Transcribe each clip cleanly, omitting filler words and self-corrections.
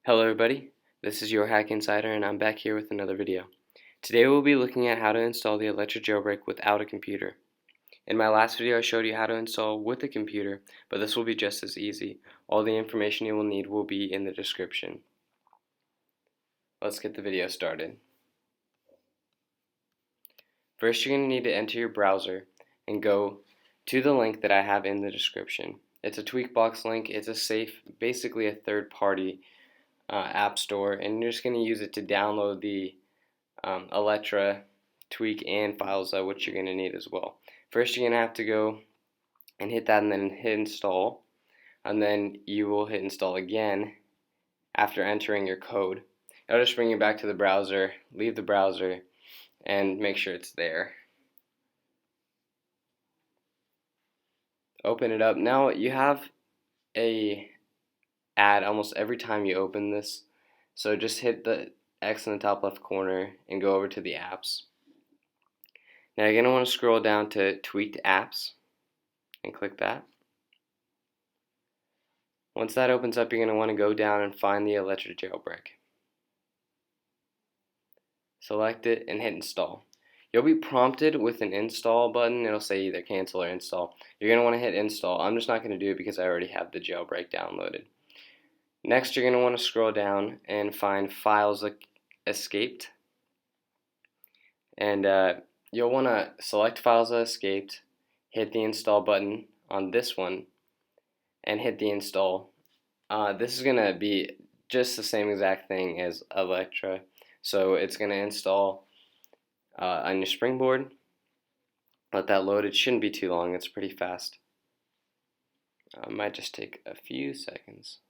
Hello everybody, this is your Hack Insider and I'm back here with another video. Today we'll be looking at how to install the Electra jailbreak without a computer. In my last video I showed you how to install with a computer, but this will be just as easy. All the information you will need will be in the description. Let's get the video started. First you're going to need to enter your browser and go to the link that I have in the description. It's a Tweakbox link, it's a safe, basically a third-party app store, and you're just going to use it to download the Electra, Tweak, and FileZilla, which you're going to need as well. First you're going to have to go and hit that and then hit install, and then you will hit install again after entering your code. It'll just bring you back to the browser, leave the browser, and make sure it's there. Open it up. Now you have a ad almost every time you open this, so just hit the X in the top left corner and go over to the apps. Now you're going to want to scroll down to tweaked apps and click that. Once that opens up, you're going to want to go down and find the Electra jailbreak. Select it and hit install. You'll be prompted with an install button. It'll say either cancel or install. You're going to want to hit install. I'm just not going to do it because I already have the jailbreak downloaded. Next, you're going to want to scroll down and find files escaped, and you'll want to select files escaped, hit the install button on this one, and hit the install. This is going to be just the same exact thing as Electra, so it's going to install on your springboard. Let that load. It shouldn't be too long, it's pretty fast. It might just take a few seconds.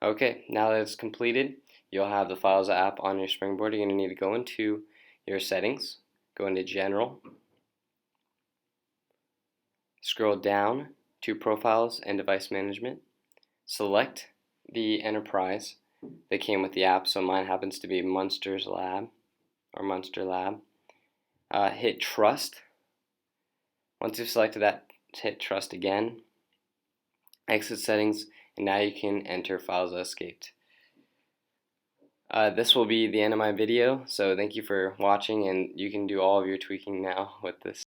Okay, now that it's completed, you'll have the FileZilla app on your springboard. You're going to need to go into your settings, go into General, scroll down to Profiles and Device Management, select the enterprise that came with the app, so mine happens to be Munster's Lab, or Munster Lab. Hit Trust. Once you've selected that, hit Trust again, exit settings, and now you can enter FileZilla escaped. This will be the end of my video, so thank you for watching, and you can do all of your tweaking now with this.